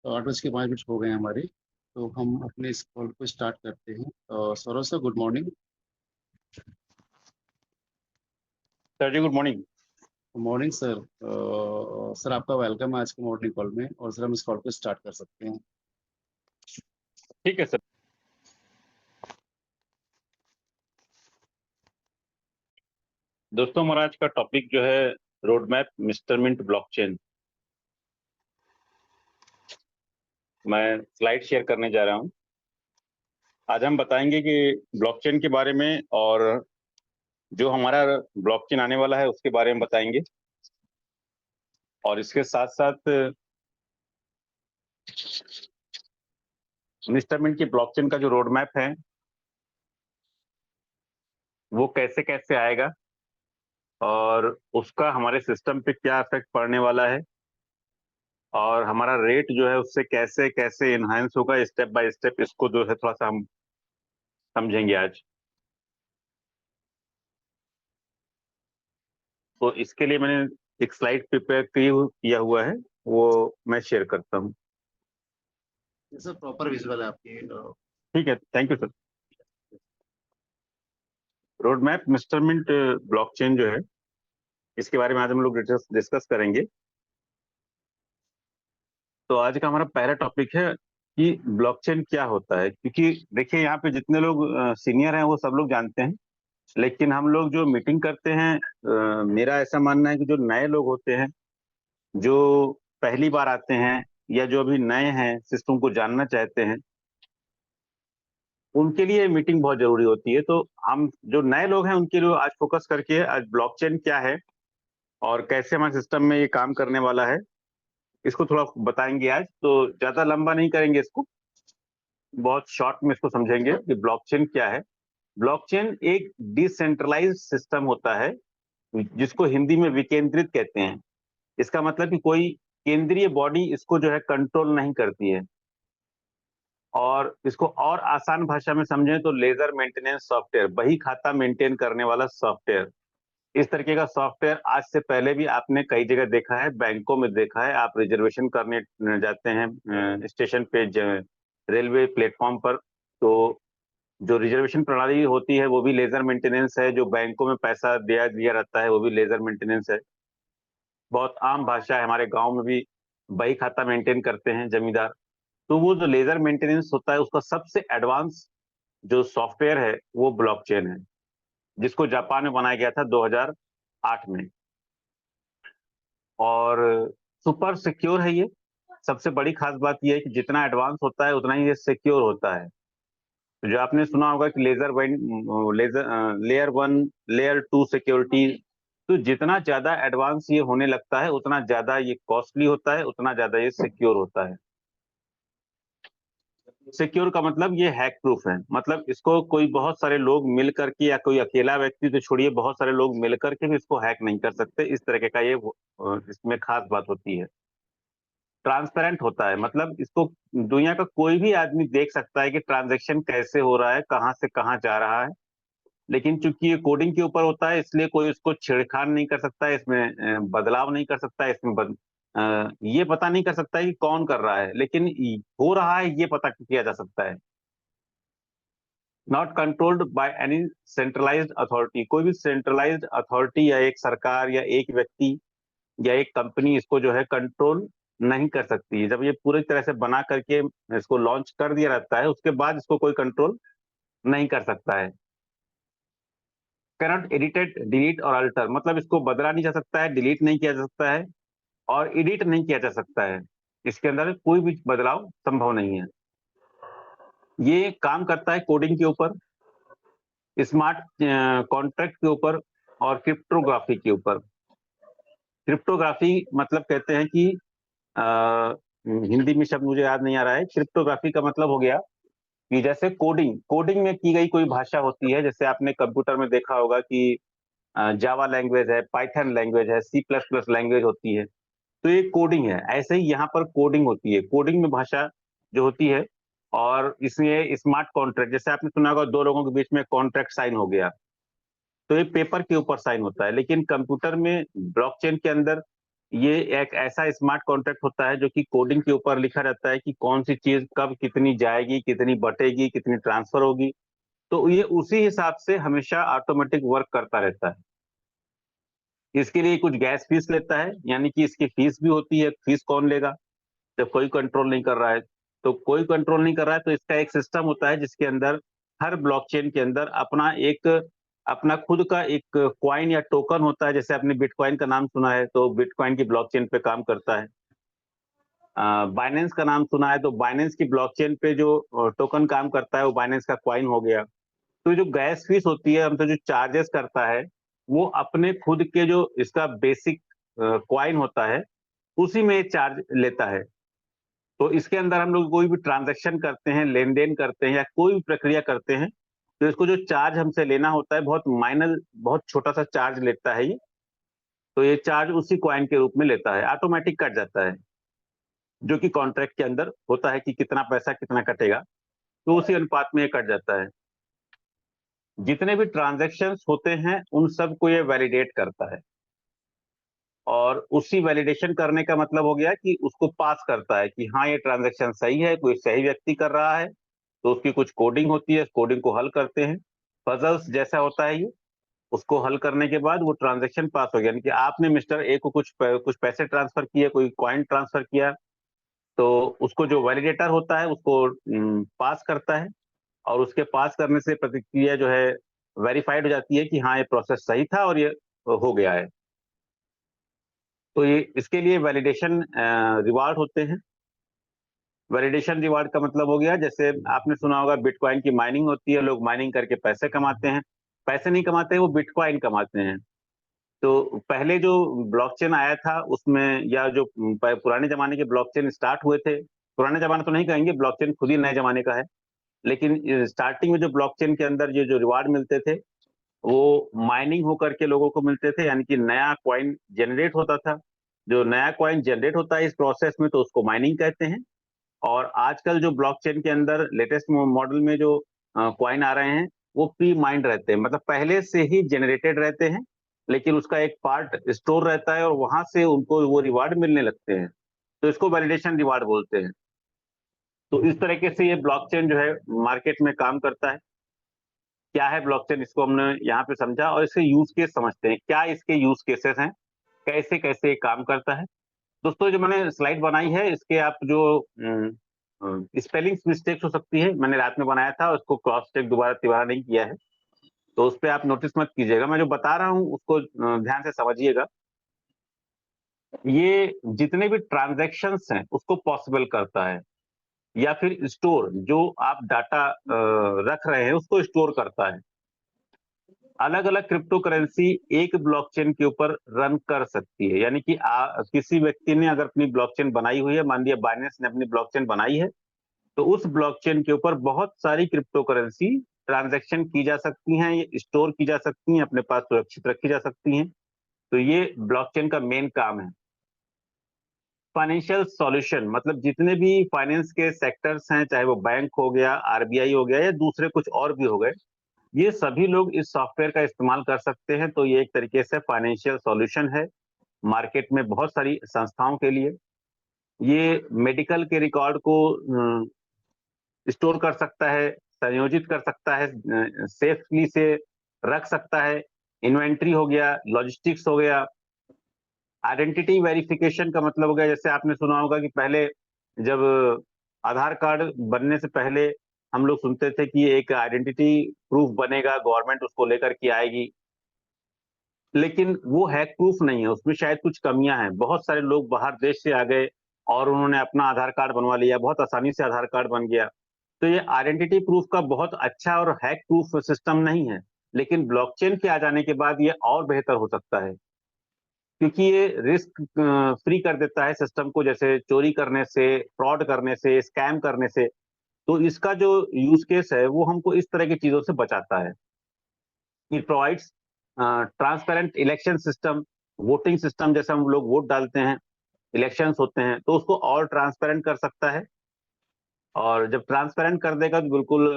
8:05 हो गए हैं हमारे। तो हम अपने इस कॉल को स्टार्ट करते हैं। Saurabh sir, good morning. Sir ji, good morning. Good morning sir. Sir, आपका वेलकम है आज के मॉर्निंग कॉल में। और सर, हम इस कॉल को स्टार्ट कर सकते हैं। ठीक है सर। दोस्तों, हमारा आज का टॉपिक जो है road map mister mint blockchain. मैं स्लाइड शेयर करने जा रहा हूं। आज हम बताएंगे कि ब्लॉकचेन के बारे में, और जो हमारा ब्लॉकचेन आने वाला है उसके बारे में बताएंगे। और इसके साथ साथ मिस्टर मिंट की ब्लॉकचेन का जो रोड मैप है वो कैसे कैसे आएगा, और उसका हमारे सिस्टम पे क्या इफेक्ट पड़ने वाला है, और हमारा रेट जो है उससे कैसे कैसे इनहांस होगा स्टेप बाय स्टेप, इसको जो है थोड़ा सा हम समझेंगे आज। तो इसके लिए मैंने एक स्लाइड प्रिपेयर किया हुआ है, वो मैं शेयर करता हूँ। सर, प्रॉपर विजुअल है आपकी। ठीक है, thank you sir. Road map mister mint blockchain जो है, इसके बारे में आज हम लोग डिस्कस करेंगे। तो आज का हमारा पहला टॉपिक है कि ब्लॉकचेन क्या होता है। क्योंकि देखिए, यहाँ पे जितने लोग सीनियर हैं वो सब लोग जानते हैं, लेकिन हम लोग जो मीटिंग करते हैं, मेरा ऐसा मानना है कि जो नए लोग होते हैं, जो पहली बार आते हैं, या जो अभी नए हैं सिस्टम को जानना चाहते हैं, उनके लिए मीटिंग बहुत जरूरी होती है। तो हम जो नए लोग हैं उनके लिए आज फोकस करके आज ब्लॉकचेन क्या है और कैसे हमारे सिस्टम में ये काम करने वाला है, इसको थोड़ा बताएंगे आज। तो ज्यादा लंबा नहीं करेंगे इसको, बहुत शॉर्ट में इसको समझेंगे कि ब्लॉकचेन क्या है। ब्लॉकचेन एक डिसेंट्रलाइज्ड सिस्टम होता है, जिसको हिंदी में विकेंद्रित कहते हैं। इसका मतलब कि कोई केंद्रीय बॉडी इसको जो है कंट्रोल नहीं करती है। और इसको और आसान भाषा में समझें तो लेजर मेंटेनेंस सॉफ्टवेयर, बही खाता मेंटेन करने वाला सॉफ्टवेयर। इस तरीके का सॉफ्टवेयर आज से पहले भी आपने कई जगह देखा है, बैंकों में देखा है। आप रिजर्वेशन करने जाते हैं स्टेशन पे, रेलवे प्लेटफॉर्म पर, तो जो रिजर्वेशन प्रणाली होती है वो भी लेजर मेंटेनेंस है। जो बैंकों में पैसा दिया दिया रहता है वो भी लेजर मेंटेनेंस है। बहुत आम भाषा है, हमारे गांव में भी बही खाता मेंटेन करते हैं जमींदार। तो वो जो लेजर मेंटेनेंस होता है उसका सबसे एडवांस जो सॉफ्टवेयर है वो ब्लॉकचेन है, जिसको जापान में बनाया गया था 2008 में। और सुपर सिक्योर है ये। सबसे बड़ी खास बात ये है कि जितना एडवांस होता है उतना ही ये सिक्योर होता है। तो जो आपने सुना होगा कि layer one, layer two security, तो जितना ज्यादा एडवांस ये होने लगता है उतना ज्यादा ये कॉस्टली होता है, उतना ज्यादा ये सिक्योर होता है। सिक्योर का मतलब ये हैक प्रूफ है, मतलब इसको कोई बहुत सारे लोग मिल करके, या कोई अकेला व्यक्ति तो छोड़िए, बहुत सारे लोग मिल करके भी इसको हैक नहीं कर सकते। इस तरह का ये इसमें खास बात होती है। ट्रांसपेरेंट होता है, मतलब इसको दुनिया का कोई भी आदमी देख सकता है कि ट्रांजैक्शन कैसे हो रहा है, कहाँ से कहाँ जा रहा है। लेकिन चूंकि ये कोडिंग के ऊपर होता है, इसलिए कोई उसको छेड़खान नहीं कर सकता है, इसमें बदलाव नहीं कर सकता है, इसमें ये पता नहीं कर सकता है कि कौन कर रहा है, लेकिन हो रहा है ये पता किया जा सकता है। Not controlled by any centralised authority, कोई भी सेंट्रलाइज्ड अथॉरिटी या एक सरकार या एक व्यक्ति या एक कंपनी इसको जो है कंट्रोल नहीं कर सकती है। जब ये पूरी तरह से बना करके इसको लॉन्च कर दिया रहता है, उसके बाद इसको कोई कंट्रोल नहीं कर सकता है। कैनॉट एडिटेड, डिलीट और अल्टर, मतलब इसको बदला नहीं जा सकता है, डिलीट नहीं किया जा सकता है, और एडिट नहीं किया जा सकता है। इसके अंदर कोई भी बदलाव संभव नहीं है। ये काम करता है कोडिंग के ऊपर, स्मार्ट कॉन्ट्रैक्ट के ऊपर, और क्रिप्टोग्राफी के ऊपर। क्रिप्टोग्राफी मतलब कहते हैं कि हिंदी में शब्द मुझे याद नहीं आ रहा है। क्रिप्टोग्राफी का मतलब हो गया कि जैसे कोडिंग कोडिंग में की गई कोई भाषा होती है, जैसे आपने कंप्यूटर में देखा होगा कि जावा लैंग्वेज है, पाइथन लैंग्वेज है, सी प्लस प्लस लैंग्वेज होती है। तो ये कोडिंग है। ऐसे ही यहाँ पर कोडिंग होती है, कोडिंग में भाषा जो होती है। और इसमें स्मार्ट कॉन्ट्रैक्ट, जैसे आपने सुना होगा दो लोगों के बीच में कॉन्ट्रैक्ट साइन हो गया, तो ये पेपर के ऊपर साइन होता है। लेकिन कंप्यूटर में, ब्लॉकचेन के अंदर ये एक ऐसा स्मार्ट कॉन्ट्रैक्ट होता है जो कि कोडिंग के ऊपर लिखा रहता है कि कौन सी चीज कब कितनी जाएगी, कितनी बटेगी, कितनी ट्रांसफर होगी। तो ये उसी हिसाब से हमेशा ऑटोमेटिक वर्क करता रहता है। इसके लिए कुछ गैस फीस लेता है, यानी कि इसकी फीस भी होती है। फीस कौन लेगा जब कोई कंट्रोल नहीं कर रहा है? तो कोई कंट्रोल नहीं कर रहा है तो इसका एक सिस्टम होता है जिसके अंदर हर ब्लॉकचेन के अंदर अपना खुद का एक कॉइन या टोकन होता है। जैसे आपने बिटकॉइन का नाम सुना है, तो बिटकॉइन की ब्लॉकचेन पे काम करता है। बाइनेंस का नाम सुना है, तो बाइनेंस की ब्लॉकचेन पे जो टोकन काम करता है वो बाइनेंस का कॉइन हो गया। तो जो गैस फीस होती है, मतलब जो चार्जेस करता है, वो अपने खुद के जो इसका बेसिक कॉइन होता है उसी में चार्ज लेता है। तो इसके अंदर हम लोग कोई भी ट्रांजैक्शन करते हैं, लेन-देन करते हैं या कोई भी प्रक्रिया करते हैं, तो इसको जो चार्ज हमसे लेना होता है, बहुत माइनर, बहुत छोटा-सा चार्ज लेता है ये। तो ये चार्ज उसी कॉइन के रूप में लेता है, ऑटोमैटिक कट जाता है, जो कि कॉन्ट्रैक्ट के अंदर होता है कि कितना पैसा कितना कटेगा, तो उसी अनुपात में ये कट जाता है। जितने भी ट्रांजैक्शंस होते हैं, उन सबको ये वैलिडेट करता है। और उसी वैलिडेशन करने का मतलब हो गया कि उसको पास करता है कि हाँ, ये ट्रांजैक्शन सही है, कोई सही व्यक्ति कर रहा है। तो उसकी कुछ कोडिंग होती है, कोडिंग को हल करते हैं। पजल्स जैसा होता है ये, उसको हल करने के बाद वो ट्रांजैक्शन पास हो गया। यानी कि आपने मिस्टर ए को कुछ पैसे ट्रांसफर किए, कोई कॉइन ट्रांसफर किया, तो उसको जो वैलिडेटर होता है उसको पास करता है। और उसके पास करने से प्रतिक्रिया जो है वेरीफाइड हो जाती है कि हाँ, ये प्रोसेस सही था और ये हो गया है। तो ये इसके लिए वैलिडेशन रिवार्ड होते हैं। वैलिडेशन रिवार्ड का मतलब हो गया, जैसे आपने सुना होगा बिटकॉइन की माइनिंग होती है, लोग माइनिंग करके पैसे कमाते हैं। पैसे नहीं कमाते, वो बिटकॉइन कमाते हैं। तो पहले जो ब्लॉकचेन आया था उसमें, या जो पुराने जमाने के ब्लॉकचेन स्टार्ट हुए थे, पुराने जमाना तो नहीं कहेंगे, ब्लॉकचेन खुद ही नए जमाने का है। लेकिन स्टार्टिंग में जो ब्लॉकचेन के अंदर ये जो रिवार्ड मिलते थे, वो माइनिंग होकर के लोगों को मिलते थे, यानी कि नया कॉइन जनरेट होता था। जो नया कॉइन जनरेट होता है इस प्रोसेस में, तो उसको माइनिंग कहते हैं। और आजकल जो ब्लॉकचेन के अंदर लेटेस्ट मॉडल में जो कॉइन आ रहे हैं, वो प्री माइंड रहते हैं, मतलब पहले से ही जनरेटेड रहते हैं, लेकिन उसका एक पार्ट स्टोर रहता है और वहां से उनको वो रिवार्ड मिलने लगते हैं। तो इसको वैलिडेशन रिवार्ड बोलते हैं। तो इस तरीके से ये ब्लॉकचेन जो है मार्केट में काम करता है। क्या है ब्लॉकचेन, इसको हमने यहाँ पे समझा, और इसके यूज केस समझते हैं। क्या इसके यूज केसेस हैं, कैसे कैसे ये काम करता है। दोस्तों, जो मैंने स्लाइड बनाई है, इसके आप जो स्पेलिंग मिस्टेक्स हो सकती है, मैंने रात में बनाया था, उसको क्रॉस चेक दोबारा तिबारा नहीं किया है, तो उस पे आप नोटिस मत कीजिएगा। मैं जो बता रहा हूँ उसको ध्यान से समझिएगा। ये जितने भी ट्रांजैक्शंस हैं उसको पॉसिबल करता है, या फिर स्टोर, जो आप डाटा रख रहे हैं उसको स्टोर करता है। अलग अलग क्रिप्टो करेंसी एक ब्लॉकचेन के ऊपर रन कर सकती है। यानी कि किसी व्यक्ति ने अगर अपनी ब्लॉकचेन बनाई हुई है, मान लिया बाइनेंस ने अपनी ब्लॉकचेन बनाई है, तो उस ब्लॉकचेन के ऊपर बहुत सारी क्रिप्टो करेंसी ट्रांजैक्शन की जा सकती हैं, ये स्टोर की जा सकती हैं, अपने पास सुरक्षित रखी जा सकती हैं। तो ये ब्लॉकचेन का मेन काम है। फाइनेंशियल सॉल्यूशन, मतलब जितने भी फाइनेंस के सेक्टर्स हैं, चाहे वो बैंक हो गया, आरबीआई हो गया, या दूसरे कुछ और भी हो गए, ये सभी लोग इस सॉफ्टवेयर का इस्तेमाल कर सकते हैं। तो ये एक तरीके से फाइनेंशियल सॉल्यूशन है मार्केट में बहुत सारी संस्थाओं के लिए। ये मेडिकल के रिकॉर्ड को स्टोर कर सकता है, संयोजित कर सकता है, सेफली से रख सकता है। इन्वेंट्री हो गया, लॉजिस्टिक्स हो गया। आइडेंटिटी वेरिफिकेशन का मतलब हो गया, जैसे आपने सुना होगा कि पहले जब आधार कार्ड बनने से पहले हम लोग सुनते थे कि एक आइडेंटिटी प्रूफ बनेगा, गवर्नमेंट उसको लेकर के आएगी। लेकिन वो हैक प्रूफ नहीं है, उसमें शायद कुछ कमियां हैं। बहुत सारे लोग बाहर देश से आ गए और उन्होंने अपना आधार कार्ड बनवा लिया, बहुत आसानी से आधार कार्ड बन गया। तो ये आइडेंटिटी प्रूफ का बहुत अच्छा और हैक प्रूफ सिस्टम नहीं है। लेकिन ब्लॉकचेन के आ जाने के बाद ये और बेहतर हो सकता है, क्योंकि ये रिस्क फ्री कर देता है सिस्टम को, जैसे चोरी करने से, फ्रॉड करने से, स्कैम करने से। तो इसका जो यूज केस है वो हमको इस तरह की चीजों से बचाता है। It provides transparent election system, voting system, जैसे हम लोग वोट डालते हैं, इलेक्शंस होते हैं, तो उसको और ट्रांसपेरेंट कर सकता है। और जब ट्रांसपेरेंट कर देगा तो बिल्कुल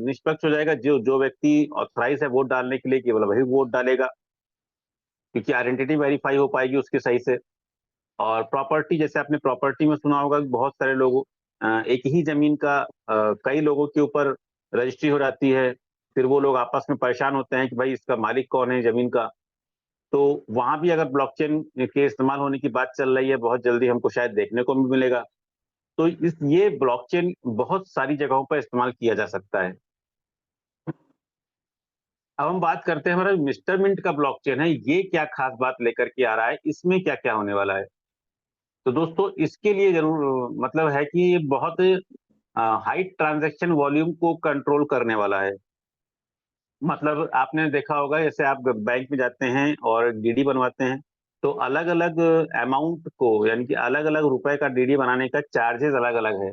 निष्पक्ष हो जाएगा। जो जो व्यक्ति ऑथराइज है वोट डालने के लिए, केवल वही वोट डालेगा, क्योंकि आइडेंटिटी वेरीफाई हो पाएगी उसकी सही से। और प्रॉपर्टी, जैसे आपने प्रॉपर्टी में सुना होगा कि बहुत सारे लोग एक ही जमीन का कई लोगों के ऊपर रजिस्ट्री हो जाती है, फिर वो लोग आपस में परेशान होते हैं कि भाई इसका मालिक कौन है जमीन का। तो वहां भी अगर ब्लॉकचेन के इस्तेमाल होने की बात चल रही है, बहुत जल्दी हमको शायद देखने को भी मिलेगा। तो ये ब्लॉकचेन बहुत सारी जगहों पर इस्तेमाल किया जा सकता है। अब हम बात करते हैं हमारा मिस्टर मिंट का ब्लॉकचेन है, ये क्या खास बात लेकर के आ रहा है, इसमें क्या क्या होने वाला है। तो दोस्तों इसके लिए जरूर मतलब है कि ये बहुत हाई ट्रांजैक्शन वॉल्यूम को कंट्रोल करने वाला है। मतलब आपने देखा होगा, जैसे आप बैंक में जाते हैं और डीडी बनवाते हैं, तो अलग अलग अमाउंट को, यानी कि अलग अलग रुपए का डीडी बनाने का चार्जेस अलग अलग है।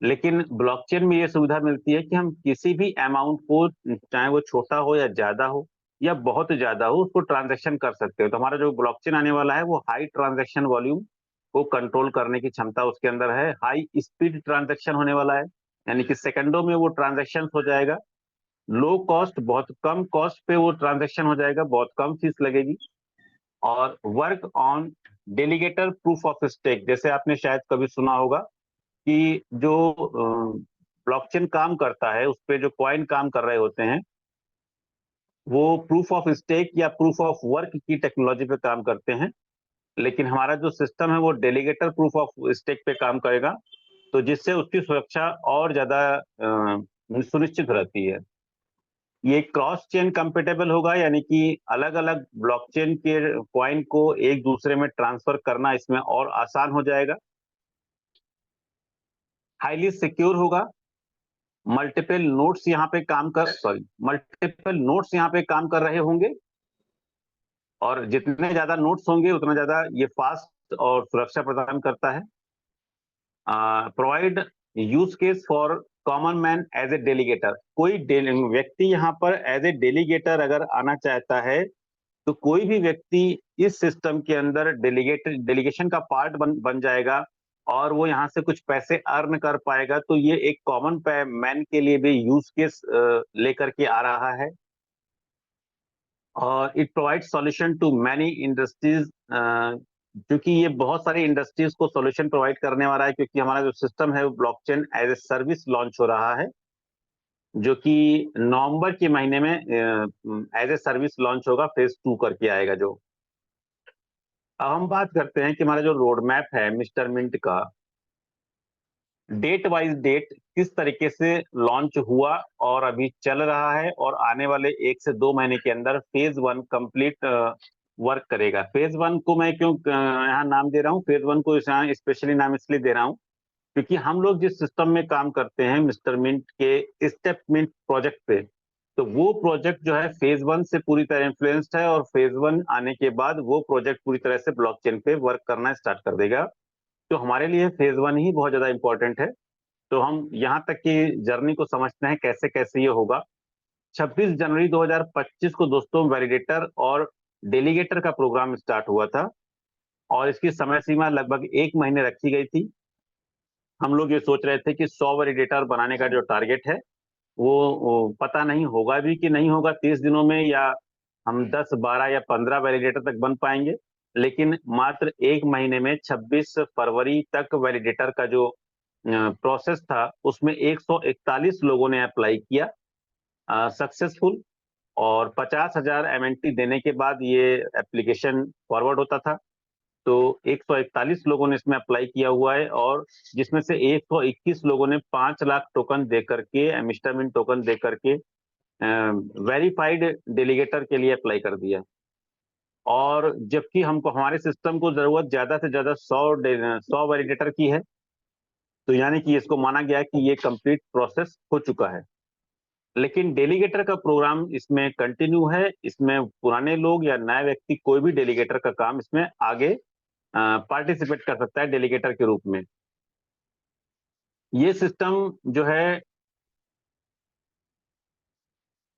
लेकिन ब्लॉकचेन में ये सुविधा मिलती है कि हम किसी भी अमाउंट को, चाहे वो छोटा हो या ज्यादा हो या बहुत ज्यादा हो, उसको ट्रांजैक्शन कर सकते हो। तो हमारा जो ब्लॉकचेन आने वाला है वो हाई ट्रांजैक्शन वॉल्यूम को कंट्रोल करने की क्षमता उसके अंदर है। हाई स्पीड ट्रांजैक्शन होने वाला है, यानी कि सेकंडों में वो ट्रांजैक्शन हो जाएगा। लो कॉस्ट, बहुत कम कॉस्ट पे वो ट्रांजैक्शन हो जाएगा, बहुत कम फीस लगेगी। और work on delegator proof of stake, जैसे आपने शायद कभी सुना होगा कि जो ब्लॉकचेन काम करता है, उस पे जो कॉइन काम कर रहे होते हैं, वो प्रूफ ऑफ स्टेक या प्रूफ ऑफ वर्क की टेक्नोलॉजी पे काम करते हैं। लेकिन हमारा जो सिस्टम है वो डेलीगेटर प्रूफ ऑफ स्टेक पे काम करेगा, तो जिससे उसकी सुरक्षा और ज्यादा सुनिश्चित रहती है। ये क्रॉस चेन कंपेटेबल होगा, यानी कि अलग अलग ब्लॉकचेन के कॉइन को एक दूसरे में ट्रांसफर करना इसमें और आसान हो जाएगा। हाईली सिक्योर होगा। मल्टीपल नोट्स यहाँ पे काम कर रहे होंगे, और जितने ज्यादा नोट्स होंगे उतना ज्यादा ये फास्ट और सुरक्षा प्रदान करता है। Provide use case for common man as a delegator, कोई व्यक्ति यहाँ पर एज ए डेलीगेटर अगर आना चाहता है, तो कोई भी व्यक्ति इस सिस्टम के अंदर डेलीगेशन का पार्ट बन जाएगा, और वो यहाँ से कुछ पैसे अर्न कर पाएगा। तो ये एक कॉमन मैन के लिए भी यूज केस लेकर के आ रहा है। और it provide solution to many industries, क्योंकि ये बहुत सारी इंडस्ट्रीज को सॉल्यूशन प्रोवाइड करने वाला है, क्योंकि हमारा जो सिस्टम है वो blockchain as a service launch हो रहा है, जो कि नवंबर के महीने में एज ए सर्विस लॉन्च होगा, फेज 2 करके आएगा जो। अब हम बात करते हैं कि हमारा जो रोड मैप है मिस्टर मिंट का, डेट वाइज डेट किस तरीके से लॉन्च हुआ और अभी चल रहा है, और आने वाले 1 से 2 महीने के अंदर फेज 1 कंप्लीट वर्क करेगा। फेज 1 को मैं क्यों यहाँ नाम दे रहा हूँ, फेज 1 को यहाँ स्पेशली नाम इसलिए दे रहा हूँ क्योंकि हम लोग जिस सिस्टम में काम करते हैं मिस्टर मिंट के स्टेप मिंट प्रोजेक्ट पे, तो वो प्रोजेक्ट जो है फेज 1 से पूरी तरह इन्फ्लुएंस्ड है, और फेज 1 आने के बाद वो प्रोजेक्ट पूरी तरह से ब्लॉकचेन पे वर्क करना स्टार्ट कर देगा। तो हमारे लिए फेज 1 ही बहुत ज्यादा इंपॉर्टेंट है। तो हम यहाँ तक की जर्नी को समझते हैं कैसे कैसे ये होगा। 26 जनवरी 2025 को दोस्तों वैलिडेटर और डेलीगेटर का प्रोग्राम स्टार्ट हुआ था, और इसकी समय सीमा लगभग 1 महीने रखी गई थी। हम लोग ये सोच रहे थे कि 100 वैलिडेटर बनाने का जो टारगेट है वो पता नहीं होगा भी कि नहीं होगा 30 दिनों में, या हम 10, 12 या 15 वैलिडेटर तक बन पाएंगे। लेकिन मात्र 1 महीने में 26 फरवरी तक वैलिडेटर का जो प्रोसेस था उसमें 141 लोगों ने अप्लाई किया सक्सेसफुल, और 50,000 एमएनटी देने के बाद ये एप्लीकेशन फॉरवर्ड होता था। तो 141 लोगों ने इसमें अप्लाई किया हुआ है, और जिसमें से 121 लोगों ने 5 लाख टोकन दे करके, मिस्टर मिंट टोकन दे करके वेरीफाइड डेलीगेटर के लिए अप्लाई कर दिया। और जबकि हमको, हमारे सिस्टम को जरूरत ज्यादा से ज्यादा 100 वैलिडेटर की है, तो यानी कि इसको माना गया कि ये कंप्लीट प्रोसेस हो चुका है। लेकिन डेलीगेटर का प्रोग्राम इसमें कंटिन्यू है, इसमें पुराने लोग या नए व्यक्ति कोई भी डेलीगेटर का काम इसमें आगे पार्टिसिपेट कर सकता है डेलीगेटर के रूप में। ये सिस्टम जो है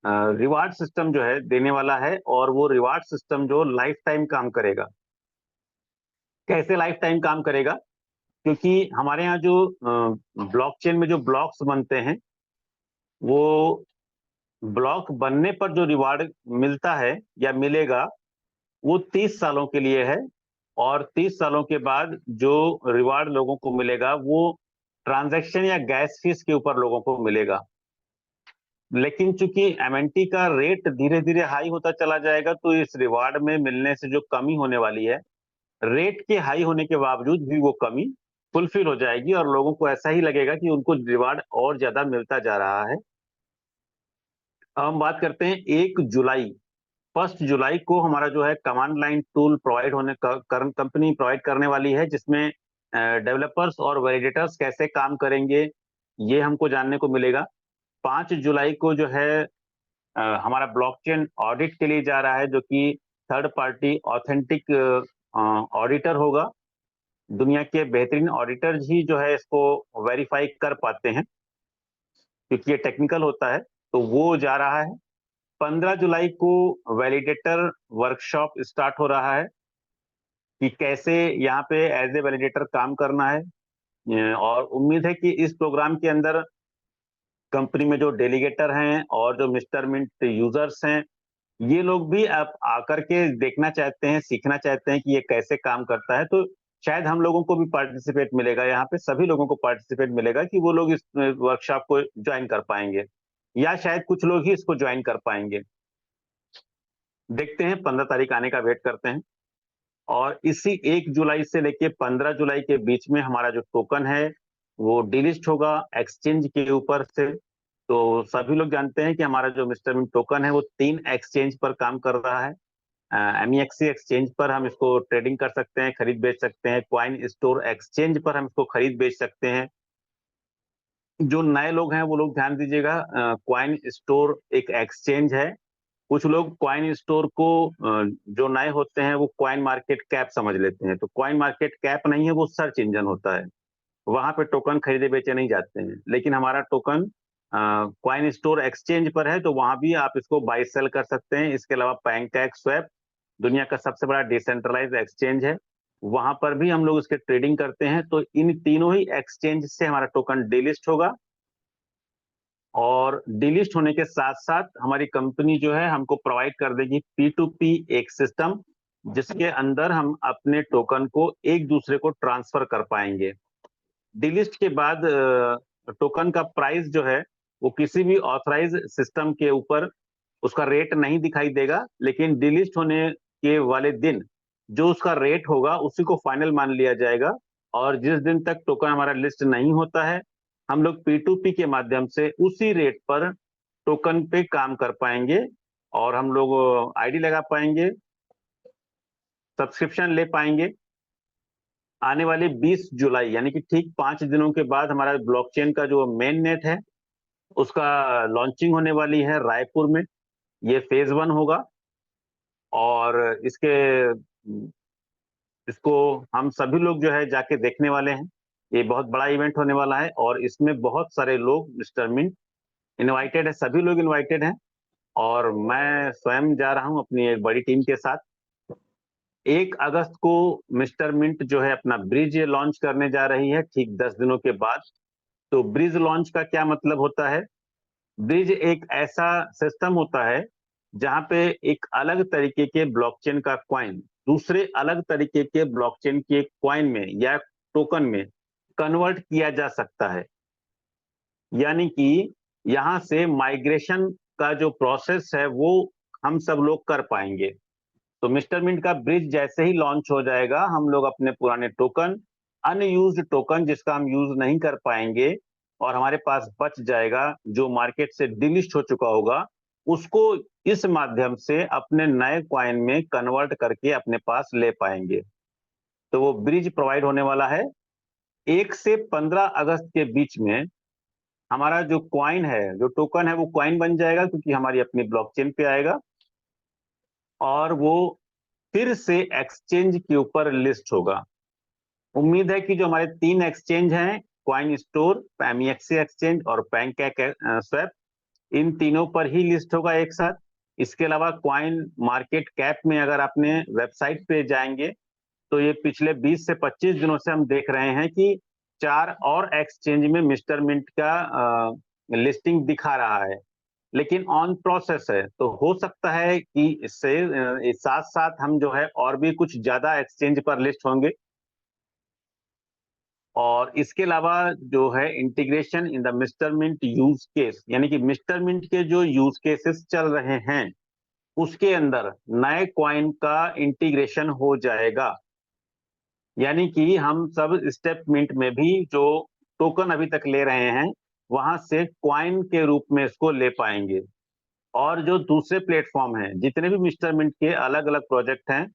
रिवार्ड सिस्टम जो है देने वाला है, और वो रिवार्ड सिस्टम जो लाइफ टाइम काम करेगा। कैसे लाइफ टाइम काम करेगा? क्योंकि हमारे यहाँ जो ब्लॉकचेन में जो ब्लॉक्स बनते हैं, वो ब्लॉक बनने पर जो रिवार्ड मिलता है या मिलेगा वो 30 सालों के लिए है। और 30 सालों के बाद जो रिवार्ड लोगों को मिलेगा वो ट्रांजैक्शन या गैस फीस के ऊपर लोगों को मिलेगा। लेकिन चूंकि एमएनटी का रेट धीरे धीरे हाई होता चला जाएगा, तो इस रिवार्ड में मिलने से जो कमी होने वाली है, रेट के हाई होने के बावजूद भी वो कमी फुलफिल हो जाएगी और लोगों को ऐसा ही लगेगा कि उनको रिवार्ड और ज्यादा मिलता जा रहा है। अब हम बात करते हैं 1 जुलाई। 1 जुलाई को हमारा जो है कमांड लाइन टूल प्रोवाइड होने कंपनी प्रोवाइड करने वाली है, जिसमें डेवलपर्स और वैलिडेटर्स कैसे काम करेंगे ये हमको जानने को मिलेगा। 5 जुलाई को जो है हमारा ब्लॉकचेन ऑडिट के लिए जा रहा है, जो कि थर्ड पार्टी ऑथेंटिक ऑडिटर होगा। दुनिया के बेहतरीन ऑडिटर्स ही जो है इसको वेरीफाई कर पाते हैं, क्योंकि ये टेक्निकल होता है, तो वो जा रहा है। 15 जुलाई को वैलिडेटर वर्कशॉप स्टार्ट हो रहा है कि कैसे यहाँ पे एज ए वैलिडेटर काम करना है। और उम्मीद है कि इस प्रोग्राम के अंदर कंपनी में जो डेलीगेटर हैं और जो मिस्टर मिंट यूजर्स हैं, ये लोग भी आप आकर के देखना चाहते हैं, सीखना चाहते हैं कि ये कैसे काम करता है। तो शायद हम लोगों को भी पार्टिसिपेट मिलेगा, यहाँ पे सभी लोगों को पार्टिसिपेट मिलेगा कि वो लोग इस वर्कशॉप को ज्वाइन कर पाएंगे, या शायद कुछ लोग ही इसको ज्वाइन कर पाएंगे। देखते हैं, 15 तारीख आने का वेट करते हैं। और इसी 1 जुलाई से लेके 15 जुलाई के बीच में हमारा जो टोकन है वो डिलिस्ट होगा एक्सचेंज के ऊपर से। तो सभी लोग जानते हैं कि हमारा जो मिस्टर मिंट टोकन है वो 3 एक्सचेंज पर काम कर रहा है। MEXC एक्सचेंज पर हम इसको ट्रेडिंग कर सकते हैं, खरीद बेच सकते हैं। कॉइन स्टोर एक्सचेंज पर हम इसको खरीद बेच सकते हैं। जो नए लोग हैं वो लोग ध्यान दीजिएगा, कॉइन स्टोर एक एक्सचेंज है। कुछ लोग कॉइन स्टोर को जो नए होते हैं वो कॉइन मार्केट कैप समझ लेते हैं, तो कॉइन मार्केट कैप नहीं है, वो सर्च इंजन होता है। वहां पे टोकन खरीदे बेचे नहीं जाते हैं। लेकिन हमारा टोकन कॉइन स्टोर एक्सचेंज पर है, तो वहां भी आप इसको बाय सेल कर सकते हैं। इसके अलावा पैनकेकस्वैप दुनिया का सबसे बड़ा डिसेंट्रलाइज एक्सचेंज है, वहां पर भी हम लोग इसके ट्रेडिंग करते हैं। तो इन तीनों ही एक्सचेंज से हमारा टोकन डिलिस्ट होगा। और डिलिस्ट होने के साथ साथ हमारी कंपनी जो है हमको प्रोवाइड कर देगी P2P एक सिस्टम, जिसके अंदर हम अपने टोकन को एक दूसरे को ट्रांसफर कर पाएंगे। डिलिस्ट के बाद टोकन का प्राइस जो है वो किसी भी ऑथराइज सिस्टम के ऊपर उसका रेट नहीं दिखाई देगा, लेकिन डिलिस्ट होने के वाले दिन जो उसका रेट होगा उसी को फाइनल मान लिया जाएगा। और जिस दिन तक टोकन हमारा लिस्ट नहीं होता है, हम लोग P2P के माध्यम से उसी रेट पर टोकन पे काम कर पाएंगे और हम लोग आईडी लगा पाएंगे, सब्सक्रिप्शन ले पाएंगे। आने वाले 20 जुलाई यानी कि ठीक 5 दिनों के बाद हमारा ब्लॉकचेन का जो मेन नेट है उसका लॉन्चिंग होने वाली है रायपुर में। ये फेज 1 होगा और इसको हम सभी लोग जो है जाके देखने वाले हैं। ये बहुत बड़ा इवेंट होने वाला है और इसमें बहुत सारे लोग मिस्टर मिंट इनवाइटेड है, सभी लोग इनवाइटेड हैं। और मैं स्वयं जा रहा हूं अपनी एक बड़ी टीम के साथ। 1 अगस्त को मिस्टर मिंट जो है अपना ब्रिज लॉन्च करने जा रही है, ठीक 10 दिनों के बाद। तो ब्रिज लॉन्च का क्या मतलब होता है? ब्रिज एक ऐसा सिस्टम होता है जहां पे एक अलग तरीके के ब्लॉकचेन का कॉइन दूसरे अलग तरीके के ब्लॉकचेन के कॉइन में या टोकन में कन्वर्ट किया जा सकता है। यानी कि यहां से माइग्रेशन का जो प्रोसेस है वो हम सब लोग कर पाएंगे। तो मिस्टर मिंट का ब्रिज जैसे ही लॉन्च हो जाएगा, हम लोग अपने पुराने टोकन, अनयूज्ड टोकन जिसका हम यूज नहीं कर पाएंगे और हमारे पास बच जाएगा, जो मार्केट से डिलिस्ट हो चुका होगा, उसको इस माध्यम से अपने नए कॉइन में कन्वर्ट करके अपने पास ले पाएंगे। तो वो ब्रिज प्रोवाइड होने वाला है। 1 से 15 अगस्त के बीच में हमारा जो कॉइन है, जो टोकन है, वो कॉइन बन जाएगा, क्योंकि हमारी अपनी ब्लॉकचेन पे आएगा और वो फिर से एक्सचेंज के ऊपर लिस्ट होगा। उम्मीद है कि जो हमारे 3 एक्सचेंज हैं, कॉइन स्टोर, MEXC एक्सचेंज और पैनकेकस्वैप, इन तीनों पर ही लिस्ट होगा एक साथ। इसके अलावा कॉइन मार्केट कैप में अगर आपने वेबसाइट पे जाएंगे तो ये पिछले 20 से 25 दिनों से हम देख रहे हैं कि 4 और एक्सचेंज में मिस्टर मिंट का लिस्टिंग दिखा रहा है। लेकिन ऑन प्रोसेस है, तो हो सकता है कि इससे साथ साथ हम जो है और भी कुछ ज्यादा एक्सचेंज पर लिस्ट होंगे। और इसके अलावा जो है integration in the mister mint use case, यानी कि मिस्टर मिंट के जो यूज केसेस चल रहे हैं उसके अंदर नए कॉइन का इंटीग्रेशन हो जाएगा। यानी कि हम सब स्टेप मिंट में भी जो टोकन अभी तक ले रहे हैं वहां से कॉइन के रूप में इसको ले पाएंगे। और जो दूसरे प्लेटफॉर्म हैं, जितने भी मिस्टर मिंट के अलग अलग प्रोजेक्ट हैं,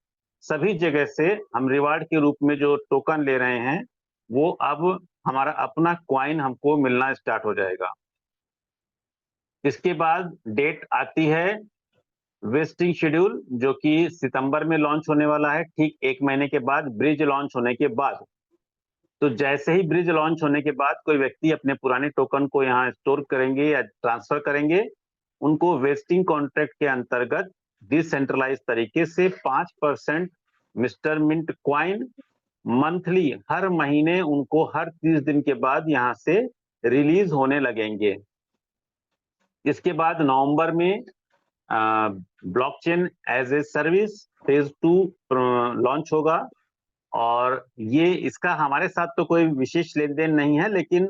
सभी जगह से हम रिवार्ड के रूप में जो टोकन ले रहे हैं वो अब हमारा अपना कॉइन हमको मिलना स्टार्ट हो जाएगा। इसके बाद डेट आती है वेस्टिंग शेड्यूल, जो कि सितंबर में लॉन्च होने वाला है, ठीक 1 महीने के बाद, ब्रिज लॉन्च होने के बाद। तो जैसे ही ब्रिज लॉन्च होने के बाद कोई व्यक्ति अपने पुराने टोकन को यहाँ स्टोर करेंगे या ट्रांसफर करेंगे, उनको वेस्टिंग कॉन्ट्रैक्ट के अंतर्गत डिसेंट्रलाइज तरीके से 5% मिस्टर मिंट क्वाइन मंथली हर महीने उनको हर 30 दिन के बाद यहाँ से रिलीज होने लगेंगे। इसके बाद नवंबर में blockchain as a service phase 2 launch होगा। और ये इसका हमारे साथ तो कोई विशेष लेन देन नहीं है, लेकिन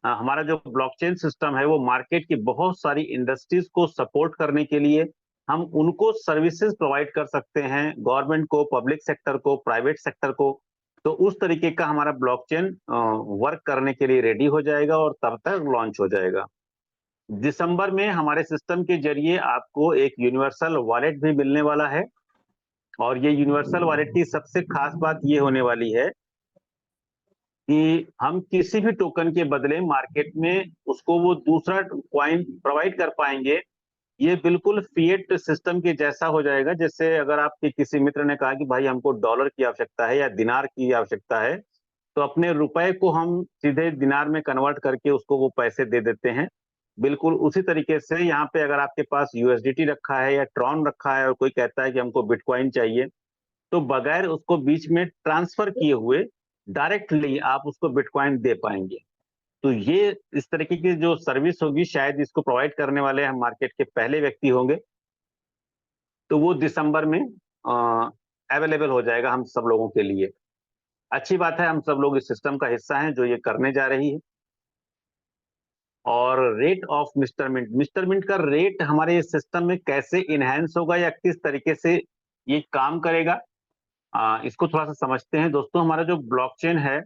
हमारा जो ब्लॉकचेन सिस्टम है वो मार्केट की बहुत सारी इंडस्ट्रीज को सपोर्ट करने के लिए हम उनको सर्विसेज प्रोवाइड कर सकते हैं, गवर्नमेंट को, पब्लिक सेक्टर को, प्राइवेट सेक्टर को। तो उस तरीके का हमारा ब्लॉकचेन वर्क करने के लिए रेडी हो जाएगा और तब तक लॉन्च हो जाएगा। दिसंबर में हमारे सिस्टम के जरिए आपको एक यूनिवर्सल वॉलेट भी मिलने वाला है। और ये यूनिवर्सल वॉलेट की सबसे खास बात ये होने वाली है कि हम किसी भी टोकन के बदले मार्केट में उसको वो दूसरा कॉइन प्रोवाइड कर पाएंगे। ये बिल्कुल फिएट सिस्टम के जैसा हो जाएगा। जैसे अगर आपके किसी मित्र ने कहा कि भाई हमको डॉलर की आवश्यकता है या दिनार की आवश्यकता है, तो अपने रुपए को हम सीधे दिनार में कन्वर्ट करके उसको वो पैसे दे देते हैं। बिल्कुल उसी तरीके से यहाँ पे अगर आपके पास यूएसडीटी रखा है या ट्रॉन रखा है और कोई कहता है कि हमको बिटकॉइन चाहिए, तो बगैर उसको बीच में ट्रांसफर किए हुए डायरेक्टली आप उसको बिटकॉइन दे पाएंगे। तो ये इस तरीके की जो सर्विस होगी, शायद इसको प्रोवाइड करने वाले हम मार्केट के पहले व्यक्ति होंगे। तो वो दिसंबर में अवेलेबल हो जाएगा हम सब लोगों के लिए। अच्छी बात है, हम सब लोग इस सिस्टम का हिस्सा हैं जो ये करने जा रही है। और रेट ऑफ मिस्टर मिंट का रेट हमारे इस सिस्टम में कैसे इनहेंस होगा या किस तरीके से ये काम करेगा, इसको थोड़ा सा समझते हैं। दोस्तों, हमारा जो ब्लॉकचेन है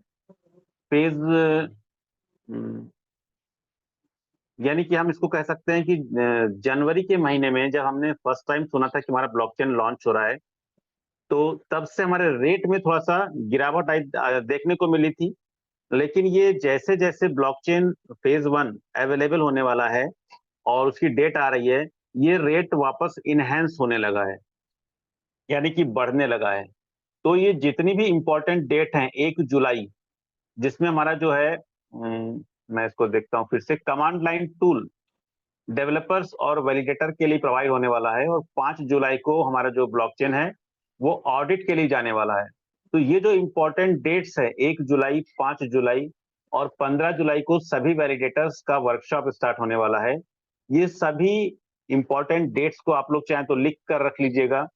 फेज, यानी कि हम इसको कह सकते हैं कि जनवरी के महीने में जब हमने फर्स्ट टाइम सुना था कि हमारा ब्लॉकचेन लॉन्च हो रहा है, तो तब से हमारे रेट में थोड़ा सा गिरावट देखने को मिली थी। लेकिन ये जैसे जैसे ब्लॉकचेन फेज 1 अवेलेबल होने वाला है और उसकी डेट आ रही है, ये रेट वापस इनहेंस होने लगा है, यानी कि बढ़ने लगा है। तो ये जितनी भी इंपॉर्टेंट डेट है, 1 जुलाई, जिसमें हमारा जो है मैं इसको देखता हूँ फिर से, कमांड लाइन टूल डेवलपर्स और वैलिडेटर के लिए प्रोवाइड होने वाला है। और 5 जुलाई को हमारा जो ब्लॉकचेन है वो ऑडिट के लिए जाने वाला है। तो ये जो इंपॉर्टेंट डेट्स है, 1 जुलाई, 5 जुलाई और 15 जुलाई को सभी वैलिडेटर्स का वर्कशॉप स्टार्ट होने वाला है। ये सभी इंपॉर्टेंट डेट्स को आप लोग चाहें तो लिख कर रख लीजिएगा।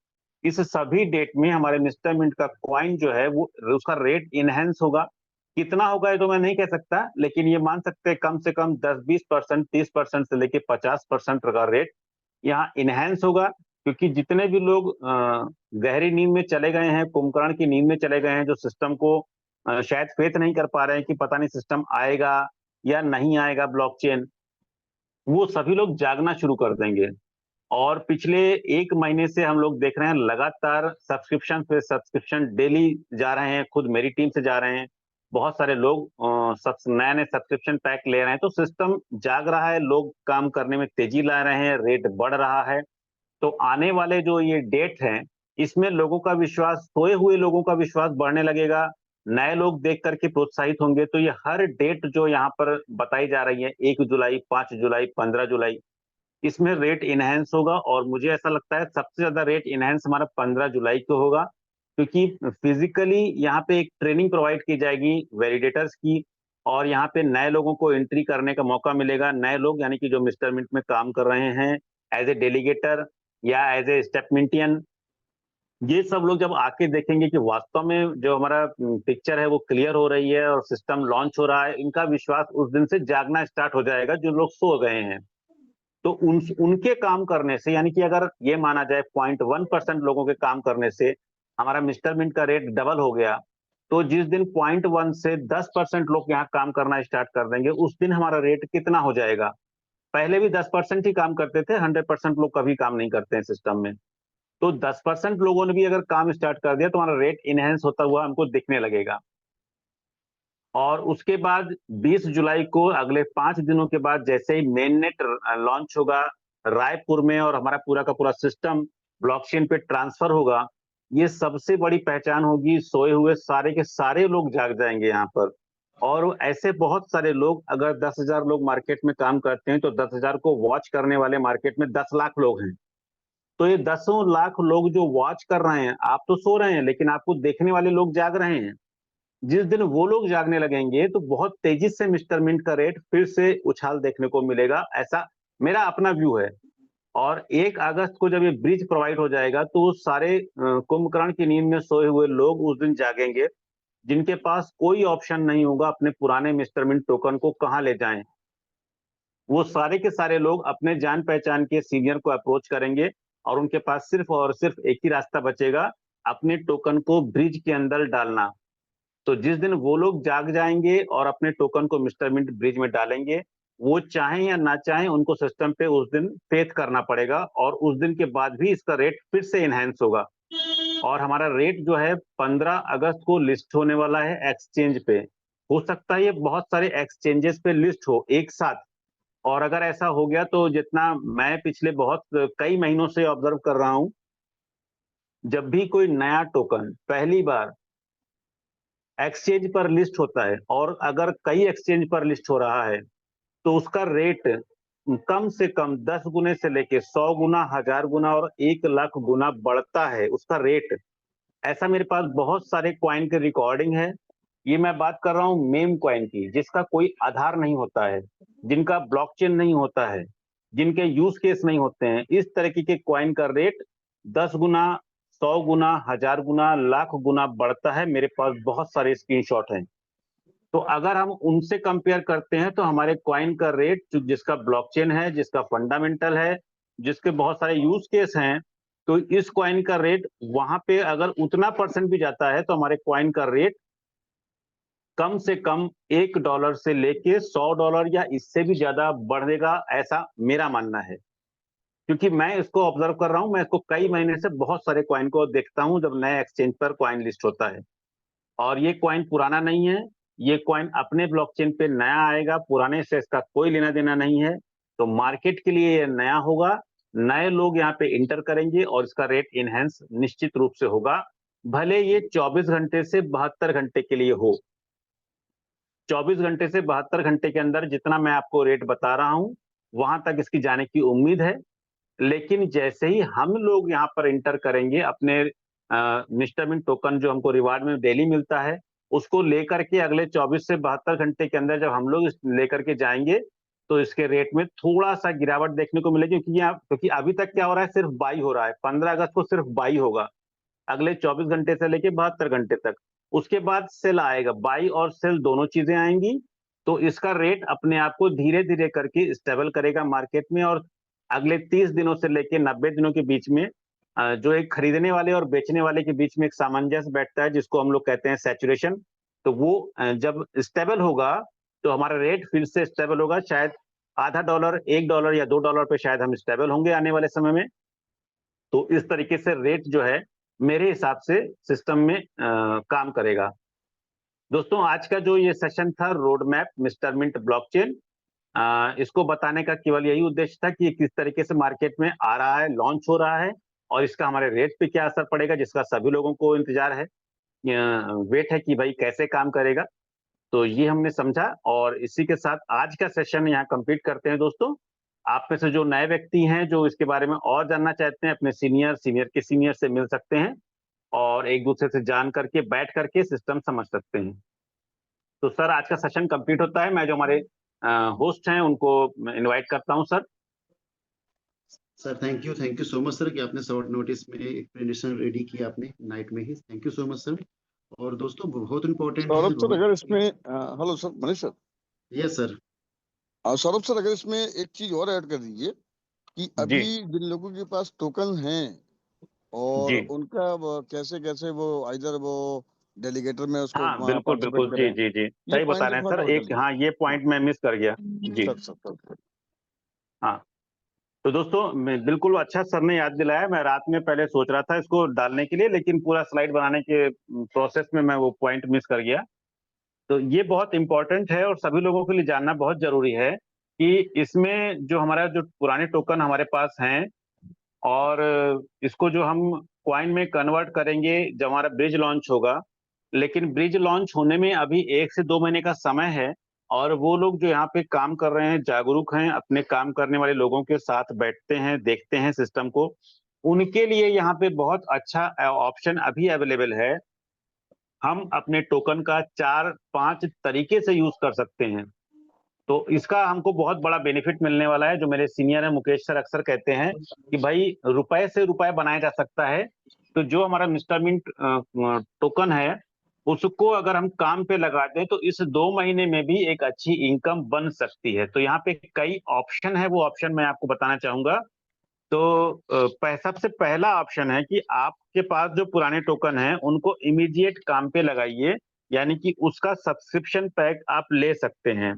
इस सभी डेट में हमारे मिस्टर मिंट का कॉइन जो है वो उसका रेट इनहेंस होगा। कितना होगा ये तो मैं नहीं कह सकता, लेकिन ये मान सकते हैं कम से कम 10-20%, 30% से लेके 50% का रेट यहाँ इनहेंस होगा। क्योंकि जितने भी लोग गहरी नींद में चले गए हैं, कुंभकर्ण की नींद में चले गए हैं, जो सिस्टम को शायद फेथ नहीं कर पा रहे हैं कि पता नहीं सिस्टम आएगा या नहीं आएगा ब्लॉकचेन, वो सभी लोग जागना शुरू कर देंगे। और पिछले 1 महीने से हम लोग देख रहे हैं लगातार सब्सक्रिप्शन पे सब्सक्रिप्शन डेली जा रहे हैं, खुद मेरी टीम से जा रहे हैं। बहुत सारे लोग नए नए सब्सक्रिप्शन पैक ले रहे हैं। तो सिस्टम जाग रहा है, लोग काम करने में तेजी ला रहे हैं, रेट बढ़ रहा है। तो आने वाले जो ये डेट हैं, इसमें लोगों का विश्वास, सोए हुए लोगों का विश्वास बढ़ने लगेगा। नए लोग देख करके प्रोत्साहित होंगे। तो ये हर डेट जो यहाँ पर बताई जा रही है, 1 जुलाई, 5 जुलाई, 15 जुलाई, इसमें रेट इनहेंस होगा। और मुझे ऐसा लगता है सबसे ज्यादा रेट इनहेंस हमारा 15 जुलाई को होगा, क्योंकि फिजिकली यहाँ पे एक ट्रेनिंग प्रोवाइड की जाएगी वैलिडेटर्स की, और यहाँ पे नए लोगों को एंट्री करने का मौका मिलेगा। नए लोग यानी कि जो मिस्टर मिंट में काम कर रहे हैं एज ए डेलीगेटर या एज ए स्टेपमेंटियन, ये सब लोग जब आके देखेंगे कि वास्तव में जो हमारा पिक्चर है वो क्लियर हो रही है और सिस्टम लॉन्च हो रहा है, इनका विश्वास उस दिन से जागना स्टार्ट हो जाएगा जो लोग सो गए हैं। तो उनके काम करने से, यानी कि अगर ये माना जाए 0.1% लोगों के काम करने से हमारा मिस्टर मिंट का रेट डबल हो गया, तो जिस दिन 0.1 से 10% लोग यहाँ काम करना स्टार्ट कर देंगे, उस दिन हमारा रेट कितना हो जाएगा। पहले भी 10% ही काम करते थे, 100% लोग कभी काम नहीं करते हैं सिस्टम में। तो 10% लोगों ने भी अगर काम स्टार्ट कर दिया तो हमारा रेट इनहेंस होता हुआ हमको दिखने लगेगा। और उसके बाद 20 जुलाई को, अगले 5 दिनों के बाद, जैसे ही मेन नेट लॉन्च होगा रायपुर में और हमारा पूरा का पूरा सिस्टम ब्लॉकचेन पे ट्रांसफर होगा, ये सबसे बड़ी पहचान होगी। सोए हुए सारे के सारे लोग जाग जाएंगे यहाँ पर। और ऐसे बहुत सारे लोग, अगर 10,000 लोग मार्केट में काम करते हैं तो 10,000 को वॉच करने वाले मार्केट में 10 लाख लोग हैं। तो ये 10 लाख लोग जो वॉच कर रहे हैं, आप तो सो रहे हैं लेकिन आपको देखने वाले लोग जाग रहे हैं। जिस दिन वो लोग जागने लगेंगे तो बहुत तेजी से मिस्टर मिंट का रेट फिर से उछाल देखने को मिलेगा, ऐसा मेरा अपना व्यू है। और 1 अगस्त को जब ये ब्रिज प्रोवाइड हो जाएगा तो वो सारे कुंभकर्ण की नींद में सोए हुए लोग उस दिन जागेंगे, जिनके पास कोई ऑप्शन नहीं होगा अपने पुराने मिस्टर मिंट टोकन को कहाँ ले जाएं। वो सारे के सारे लोग अपने जान पहचान के सीनियर को अप्रोच करेंगे और उनके पास सिर्फ और सिर्फ एक ही रास्ता बचेगा, अपने टोकन को ब्रिज के अंदर डालना। तो जिस दिन वो लोग जाग जाएंगे और अपने टोकन को मिस्टर मिंट ब्रिज में डालेंगे, वो चाहें या ना चाहें उनको सिस्टम पे उस दिन फेथ करना पड़ेगा और उस दिन के बाद भी इसका रेट फिर से इनहेंस होगा। और हमारा रेट जो है 15 अगस्त को लिस्ट होने वाला है एक्सचेंज पे। हो सकता है ये बहुत सारे एक्सचेंजेस पे लिस्ट हो एक साथ। और अगर ऐसा हो गया तो जितना मैं पिछले बहुत कई महीनों से ऑब्जर्व कर रहा हूं, जब भी कोई नया टोकन पहली बार एक्सचेंज पर लिस्ट होता है और अगर कई एक्सचेंज पर लिस्ट हो रहा है, तो उसका रेट कम से कम 10 गुने से लेके 100 गुना, 1000 गुना और 1 लाख गुना बढ़ता है उसका रेट। ऐसा मेरे पास बहुत सारे कॉइन की रिकॉर्डिंग है। ये मैं बात कर रहा हूँ मेम कॉइन की, जिसका कोई आधार नहीं होता है, जिनका ब्लॉकचेन नहीं होता है, जिनके यूज केस नहीं होते हैं। इस तरीके के कॉइन का रेट 10 गुना, 100 गुना, 1000 गुना, लाख गुना बढ़ता है। मेरे पास बहुत सारे स्क्रीनशॉट हैं। तो अगर हम उनसे कंपेयर करते हैं तो हमारे कॉइन का रेट, जिसका ब्लॉकचेन है, जिसका फंडामेंटल है, जिसके बहुत सारे यूज केस हैं, तो इस कॉइन का रेट वहां पे अगर उतना परसेंट भी जाता है तो हमारे कॉइन का रेट कम से कम $1 से लेके $100 या इससे भी ज्यादा बढ़ेगा, ऐसा मेरा मानना है। क्योंकि मैं इसको ऑब्जर्व कर रहा हूं, मैं इसको कई महीने से बहुत सारे कॉइन को देखता हूं जब नए एक्सचेंज पर कॉइन लिस्ट होता है। और ये कॉइन पुराना नहीं है, ये कॉइन अपने ब्लॉकचेन पे नया आएगा, पुराने से इसका कोई लेना देना नहीं है। तो मार्केट के लिए ये नया होगा, नए लोग यहाँ पे इंटर करेंगे और इसका रेट इनहेंस निश्चित रूप से होगा, भले ये 24 घंटे से 72 घंटे के लिए हो। 24 घंटे से 72 घंटे के अंदर जितना मैं आपको रेट बता रहा हूं, वहां तक इसकी जाने की उम्मीद है। लेकिन जैसे ही हम लोग यहाँ पर इंटर करेंगे अपने मिस्टर मिंट टोकन जो हमको रिवार्ड में डेली मिलता है, उसको लेकर के अगले 24 से 72 घंटे के अंदर जब हम लोग लेकर के जाएंगे, तो इसके रेट में थोड़ा सा गिरावट देखने को मिलेगी। क्योंकि अभी तक क्या हो रहा है, सिर्फ बाई हो रहा है। 15 अगस्त को सिर्फ बाई होगा, अगले 24 घंटे से लेके 72 घंटे तक। उसके बाद सेल आएगा, बाई और सेल दोनों चीजें आएंगी। तो इसका रेट अपने आप को धीरे धीरे करके स्टेबल करेगा मार्केट में। और अगले 30 दिनों से लेके 90 दिनों के बीच में जो एक खरीदने वाले और बेचने वाले के बीच में एक सामंजस्य बैठता है, जिसको हम लोग कहते हैं सैचुरेशन। तो वो जब स्टेबल होगा तो हमारा रेट फिर से स्टेबल होगा। शायद आधा डॉलर, $1 या $2 पे शायद हम स्टेबल होंगे आने वाले समय में। तो इस तरीके से रेट जो है मेरे हिसाब से सिस्टम में काम करेगा। दोस्तों, आज का जो ये सेशन था road map mister mint blockchain, इसको बताने का केवल यही उद्देश्य था कि ये किस तरीके से मार्केट में आ रहा है, लॉन्च हो रहा है और इसका हमारे रेट पे क्या असर पड़ेगा, जिसका सभी लोगों को इंतजार है, वेट है कि भाई कैसे काम करेगा। तो ये हमने समझा और इसी के साथ आज का सेशन यहाँ कंप्लीट करते हैं। दोस्तों, आप में से जो नए व्यक्ति हैं जो इसके बारे में और जानना चाहते हैं, अपने सीनियर के सीनियर से मिल सकते हैं और एक दूसरे से जान करके बैठ करके सिस्टम समझ सकते हैं। तो सर आज का सेशन कंप्लीट होता है। मैं जो हमारे होस्ट हैं उनको इनवाइट करता हूं sir. Sir thank you so much sir कि आपने शॉर्ट नोटिस में एक प्रेजेंटेशन रेडी किया आपने नाइट में ही। Thank you so much sir. और दोस्तों बहुत इम्पोर्टेंट है, सौरभ सर, बहुत। अगर इसमें hello sir, Manish sir. Yes sir. Saurabh sir, अगर इसमें एक चीज और ऐड कर दीजिए कि जी अभी जिन लोगों के पास टोकन हैं और जी उनका कैसे कैसे वो इधर वो डेलीगेटर में उसको हाँ, बिल्कुल पार्टिसिपेट बिल्कुल, जी करें, जी जी, ये सही बता पॉइंट रहे को हैं थोड़ा सर। कवर कर एक लीजिए। हाँ, ये हाँ पॉइंट मैं मिस कर गया। जी सर। हाँ, तो दोस्तों बिल्कुल अच्छा सर ने याद दिलाया। मैं रात में पहले सोच रहा था इसको डालने के लिए, लेकिन पूरा स्लाइड बनाने के प्रोसेस में मैं वो पॉइंट मिस कर गया। तो ये बहुत इंपॉर्टेंट है और सभी लोगों के लिए जानना बहुत जरूरी है कि इसमें जो हमारा जो पुराने टोकन हमारे पास हैं और इसको जो हम क्वाइन में कन्वर्ट करेंगे जब हमारा ब्रिज लॉन्च होगा, लेकिन ब्रिज लॉन्च होने में अभी 1 से 2 महीने का समय है। और वो लोग जो यहाँ पे काम कर रहे हैं, जागरूक हैं, अपने काम करने वाले लोगों के साथ बैठते हैं, देखते हैं सिस्टम को, उनके लिए यहाँ पे बहुत अच्छा ऑप्शन अभी अवेलेबल है। हम अपने टोकन का 4-5 तरीके से यूज कर सकते हैं। तो इसका हमको बहुत बड़ा बेनिफिट मिलने वाला है। जो मेरे सीनियर है मुकेश सर अक्सर कहते हैं कि भाई रुपए से रुपए बनाया जा सकता है। तो जो हमारा मिस्टर मिंट टोकन है उसको अगर हम काम पे लगा दें तो इस 2 महीने में भी एक अच्छी इनकम बन सकती है। तो यहाँ पे कई ऑप्शन है, वो ऑप्शन मैं आपको बताना चाहूंगा। तो सबसे पहला ऑप्शन है कि आपके पास जो पुराने टोकन हैं उनको इमीडिएट काम पे लगाइए, यानी कि उसका सब्सक्रिप्शन पैक आप ले सकते हैं।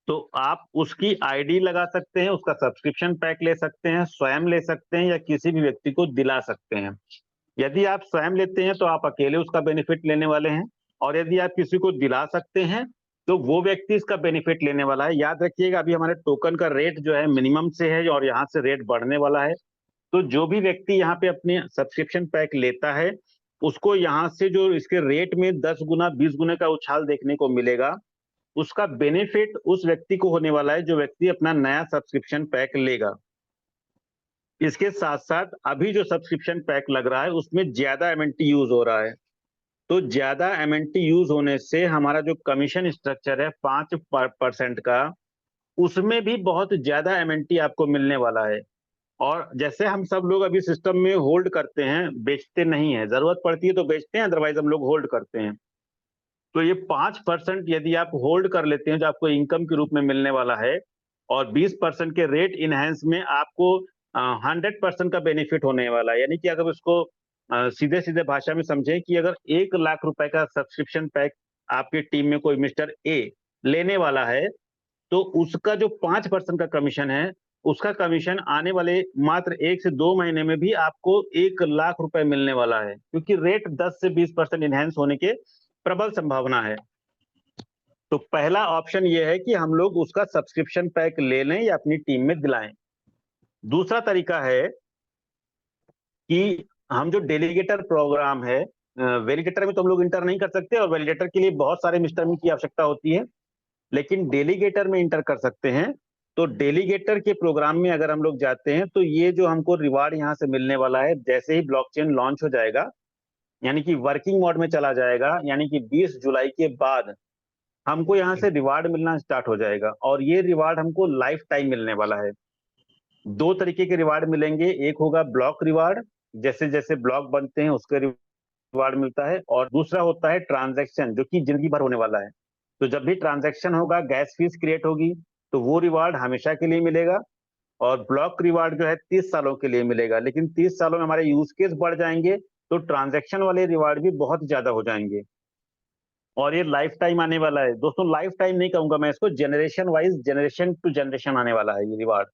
तो आप उसकी आईडी लगा सकते हैं, उसका सब्सक्रिप्शन पैक ले सकते हैं, स्वयं ले सकते हैं या किसी भी व्यक्ति को दिला सकते हैं। यदि आप स्वयं लेते हैं तो आप अकेले उसका बेनिफिट लेने वाले हैं, और यदि आप किसी को दिला सकते हैं तो वो व्यक्ति इसका बेनिफिट लेने वाला है। याद रखिएगा अभी हमारे टोकन का रेट जो है मिनिमम से है और यहाँ से रेट बढ़ने वाला है। तो जो भी व्यक्ति यहाँ पे अपने सब्सक्रिप्शन पैक लेता है उसको यहाँ से जो इसके रेट में 10 गुना 20 गुना का उछाल देखने को मिलेगा। उसका बेनिफिट उस व्यक्ति को होने वाला है जो व्यक्ति अपना नया सब्सक्रिप्शन पैक लेगा। इसके साथ साथ अभी जो सब्सक्रिप्शन पैक लग रहा है उसमें ज्यादा एमएनटी यूज हो रहा है। तो ज्यादा एमएनटी यूज होने से हमारा जो कमीशन स्ट्रक्चर है 5% का, उसमें भी बहुत ज्यादा एमएनटी आपको मिलने वाला है। और जैसे हम सब लोग अभी सिस्टम में होल्ड करते हैं, बेचते नहीं है, जरूरत पड़ती है तो बेचते हैं, अदरवाइज हम लोग होल्ड करते हैं। तो ये 5% यदि आप होल्ड कर लेते हैं जो आपको इनकम के रूप में मिलने वाला है, और 20% के रेट इनहेंस में आपको 100% का बेनिफिट होने वाला है। यानी कि अगर उसको सीधे सीधे भाषा में समझें कि अगर 1 लाख रुपए का सब्सक्रिप्शन पैक आपकी टीम में कोई मिस्टर ए लेने वाला है तो उसका जो 5% का कमीशन है, उसका कमीशन आने वाले मात्र 1 से 2 महीने में भी आपको 1 लाख रुपए मिलने वाला है, क्योंकि रेट 10 से 20% इनहेंस होने के प्रबल संभावना है। तो पहला ऑप्शन यह है कि हम लोग उसका सब्सक्रिप्शन पैक ले लें या अपनी टीम में दिलाएं। दूसरा तरीका है कि हम जो डेलीगेटर प्रोग्राम है, वैलिडेटर में तो हम लोग इंटर नहीं कर सकते और वैलिडेटर के लिए बहुत सारे मिस्टर की आवश्यकता होती है, लेकिन डेलीगेटर में इंटर कर सकते हैं। तो डेलीगेटर के प्रोग्राम में अगर हम लोग जाते हैं तो ये जो हमको रिवार्ड यहाँ से मिलने वाला है, जैसे ही ब्लॉकचेन लॉन्च हो जाएगा, यानी कि वर्किंग मोड में चला जाएगा, यानी कि 20 जुलाई के बाद हमको यहाँ से रिवार्ड मिलना स्टार्ट हो जाएगा। और ये रिवार्ड हमको लाइफ टाइम मिलने वाला है। 2 तरीके के रिवार्ड मिलेंगे, एक होगा ब्लॉक रिवार्ड, जैसे जैसे ब्लॉक बनते हैं उसके रिवार्ड मिलता है, और दूसरा होता है ट्रांजैक्शन जो कि जिंदगी भर होने वाला है। तो जब भी ट्रांजैक्शन होगा, गैस फीस क्रिएट होगी, तो वो रिवार्ड हमेशा के लिए मिलेगा। और ब्लॉक रिवार्ड जो है 30 सालों के लिए मिलेगा, लेकिन 30 सालों में हमारे यूज केस बढ़ जाएंगे तो ट्रांजैक्शन वाले रिवार्ड भी बहुत ज्यादा हो जाएंगे। और ये लाइफ टाइम आने वाला है दोस्तों, लाइफ टाइम नहीं कहूंगा मैं इसको, generation wise, generation to generation आने वाला है ये रिवार्ड।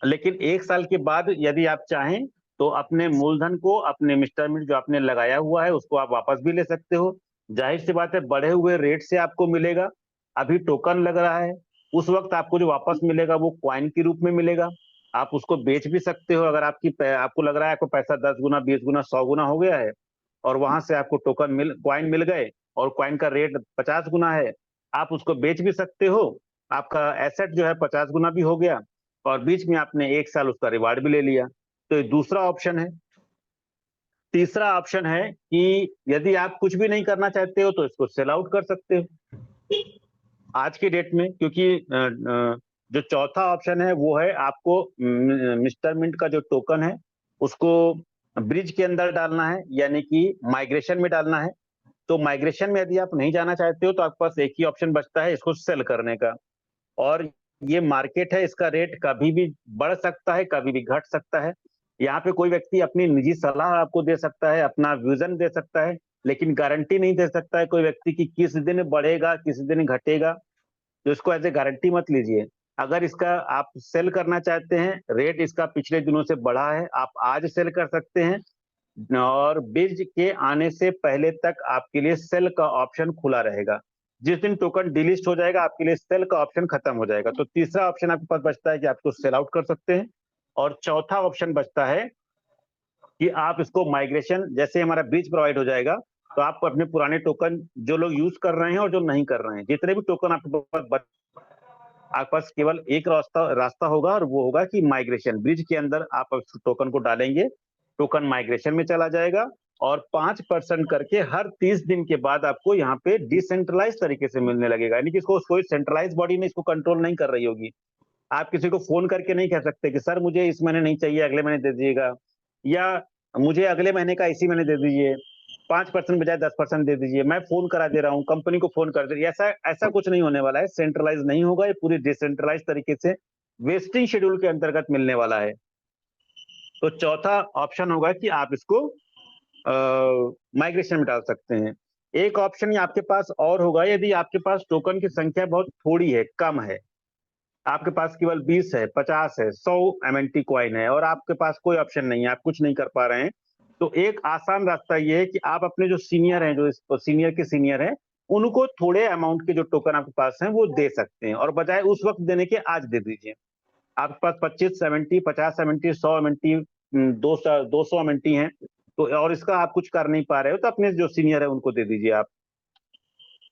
लेकिन 1 साल के बाद यदि आप चाहें तो अपने मूलधन को, अपने मिस्टर मिट जो आपने लगाया हुआ है उसको आप वापस भी ले सकते हो। जाहिर सी बात है बढ़े हुए रेट से आपको मिलेगा। अभी टोकन लग रहा है, उस वक्त आपको जो वापस मिलेगा वो क्वाइन के रूप में मिलेगा। आप उसको बेच भी सकते हो अगर आपको लग रहा है आपको पैसा 10 गुना 20 गुना 100 गुना हो गया है, और वहां से आपको क्वाइन मिल गए और क्वाइन का रेट 50 गुना है, आप उसको बेच भी सकते हो। आपका एसेट जो है 50 गुना भी हो गया और बीच में आपने 1 साल उसका रिवार्ड भी ले लिया। तो ये दूसरा ऑप्शन है। तीसरा ऑप्शन है कि यदि आप कुछ भी नहीं करना चाहते हो तो इसको सेल आउट कर सकते हो आज के डेट में, क्योंकि जो चौथा ऑप्शन है वो है आपको मिस्टर मिंट का जो टोकन है उसको ब्रिज के अंदर डालना है, यानी कि माइग्रेशन में डालना है। तो माइग्रेशन में यदि आप नहीं जाना चाहते हो तो आपके पास एक ही ऑप्शन बचता है इसको सेल करने का। और ये मार्केट है, इसका रेट कभी भी बढ़ सकता है, कभी भी घट सकता है। यहाँ पे कोई व्यक्ति अपनी निजी सलाह आपको दे सकता है, अपना विजन दे सकता है, लेकिन गारंटी नहीं दे सकता है कोई व्यक्ति कि किस दिन बढ़ेगा किस दिन घटेगा। तो इसको एज ए गारंटी मत लीजिए। अगर इसका आप सेल करना चाहते हैं, रेट इसका पिछले दिनों से बढ़ा है, आप आज सेल कर सकते हैं और ब्रिज के आने से पहले तक आपके लिए सेल का ऑप्शन खुला रहेगा। जिस दिन टोकन डिलिस्ट हो जाएगा आपके लिए सेल का ऑप्शन खत्म हो जाएगा। तो तीसरा ऑप्शन आपके पास बचता है कि आप इसको सेल आउट कर सकते हैं, और चौथा ऑप्शन बचता है कि आप इसको माइग्रेशन, जैसे हमारा ब्रिज प्रोवाइड हो जाएगा तो आप अपने पुराने टोकन जो लोग यूज कर रहे हैं और जो नहीं कर रहे हैं, जितने भी टोकन आपके पास केवल एक रास्ता होगा, और वो होगा कि माइग्रेशन। ब्रिज के अंदर आप टोकन को डालेंगे, टोकन माइग्रेशन में चला जाएगा और 5% करके हर 30 दिन के बाद आपको यहाँ पे डिसेंट्रलाइज तरीके से मिलने लगेगा। यानी कि इसको कोई सेंट्रलाइज बॉडी ने इसको कंट्रोल नहीं कर रही होगी। आप किसी को फोन करके नहीं कह सकते कि सर मुझे इस महीने नहीं चाहिए, अगले महीने दे दीजिएगा, या मुझे अगले महीने का इसी महीने दे दीजिए, 5% बजाय 10% दे दीजिए, मैं फोन करा दे रहा हूँ, कंपनी को फोन कर दे। ऐसा कुछ नहीं होने वाला है, सेंट्रलाइज नहीं होगा, ये पूरी डिसेंट्रलाइज तरीके से वेस्टिंग शेड्यूल के अंतर्गत मिलने वाला है। तो चौथा ऑप्शन होगा कि आप इसको माइग्रेशन में डाल सकते हैं। एक ऑप्शन आपके पास और होगा, यदि आपके पास टोकन की संख्या बहुत थोड़ी है, कम है, आपके पास केवल 20 है, 50 है, 100 MNT कॉइन है और आपके पास कोई ऑप्शन नहीं है, आप कुछ नहीं कर पा रहे हैं, तो एक आसान रास्ता ये है कि आप अपने जो सीनियर हैं, जो सीनियर के सीनियर हैं, उनको थोड़े अमाउंट के जो टोकन आपके पास हैं वो दे सकते हैं, और बजाय उस वक्त देने के आज दे दीजिए। आपके पास 25 MNT, 50 MNT, 100 MNT, 200 MNT हैं, तो और इसका आप कुछ कर नहीं पा रहे हो तो अपने जो सीनियर है उनको दे दीजिए आप।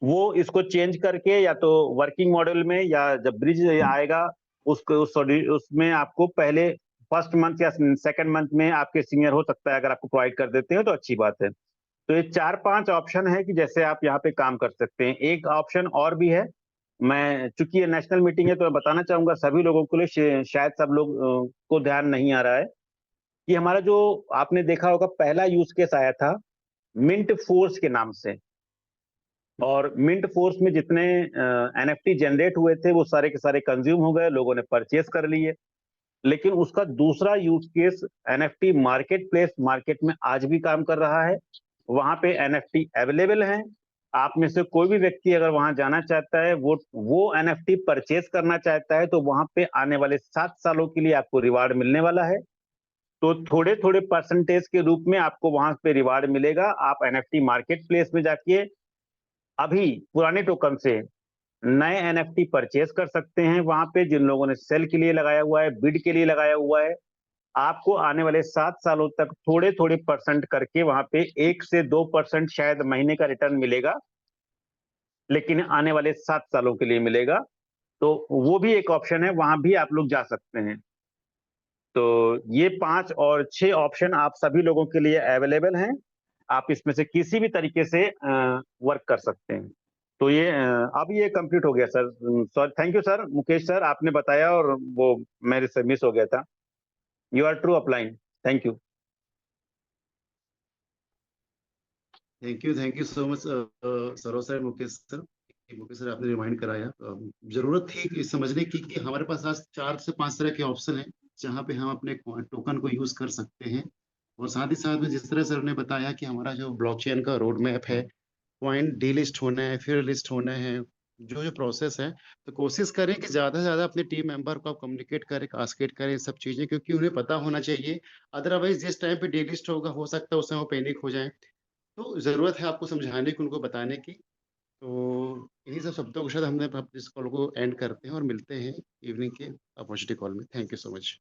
वो इसको चेंज करके या तो वर्किंग मॉडल में, या जब ब्रिज आएगा उसमें आपको पहले फर्स्ट मंथ या सेकंड मंथ में आपके सीनियर हो सकता है, अगर आपको प्रोवाइड कर देते हैं तो अच्छी बात है। तो ये 4-5 ऑप्शन है कि जैसे आप यहाँ पे काम कर सकते हैं। एक ऑप्शन और भी है, मैं चूंकि ये नेशनल मीटिंग है तो मैं बताना चाहूंगा सभी लोगों के लिए, शायद सब लोग को ध्यान नहीं आ रहा है कि हमारा जो आपने देखा होगा पहला यूज केस आया था मिंट फोर्स के नाम से, और मिंट फोर्स में जितने NFT जनरेट हुए थे वो सारे के सारे कंज्यूम हो गए, लोगों ने परचेस कर लिए। लेकिन उसका दूसरा use case NFT market place, market में आज भी काम कर रहा है, वहां पे NFT अवेलेबल है। आप में से कोई भी व्यक्ति अगर वहां जाना चाहता है, वो NFT परचेस करना चाहता है, तो वहां पे आने वाले 7 सालों के लिए आपको रिवार्ड मिलने वाला है। तो थोड़े थोड़े परसेंटेज के रूप में आपको वहां पे रिवार्ड मिलेगा। आप NFT मार्केट प्लेस में जाके अभी पुराने टोकन से नए NFT परचेस कर सकते हैं। वहां पे जिन लोगों ने सेल के लिए लगाया हुआ है, बिड के लिए लगाया हुआ है, आपको आने वाले 7 सालों तक थोड़े थोड़े परसेंट करके वहां पे 1 से 2% शायद महीने का रिटर्न मिलेगा, लेकिन आने वाले 7 सालों के लिए मिलेगा। तो वो भी एक ऑप्शन है, वहां भी आप लोग जा सकते हैं। तो ये 5 और 6 ऑप्शन आप सभी लोगों के लिए अवेलेबल हैं। आप इसमें से किसी भी तरीके से वर्क कर सकते हैं। तो ये अब ये कंप्लीट हो गया sir. Sir thank you sir, Mukesh sir आपने बताया और वो मेरे से मिस हो गया था। You are true upline. Thank you. Thank you so much Saroj sir, Mukesh sir आपने रिमाइंड कराया। जरूरत थी कि समझने की कि हमारे पास आज 4 से 5 तरह के ऑप्शन हैं जहाँ पे हम अपने टोकन को यूज कर सकते हैं। और साथ ही साथ में जिस तरह सर ने बताया कि हमारा जो ब्लॉकचेन का रोड मैप है, पॉइंट डीलिस्ट होना है, फिर लिस्ट होना है, जो जो प्रोसेस है, तो कोशिश करें कि ज्यादा से ज्यादा अपने टीम मेंबर को आप कम्युनिकेट करें, कास्केट करें सब चीजें, क्योंकि उन्हें पता होना चाहिए। अदरवाइज जिस टाइम पे डीलिस्ट होगा हो सकता है उस समय वो पैनिक हो जाए। तो ज़रूरत है आपको समझाने की, उनको बताने की। तो इन्हीं सब शब्दों के साथ हमने इस कॉल को एंड करते हैं और मिलते हैं इवनिंग के अपॉर्चुनिटी कॉल में। Thank you so much.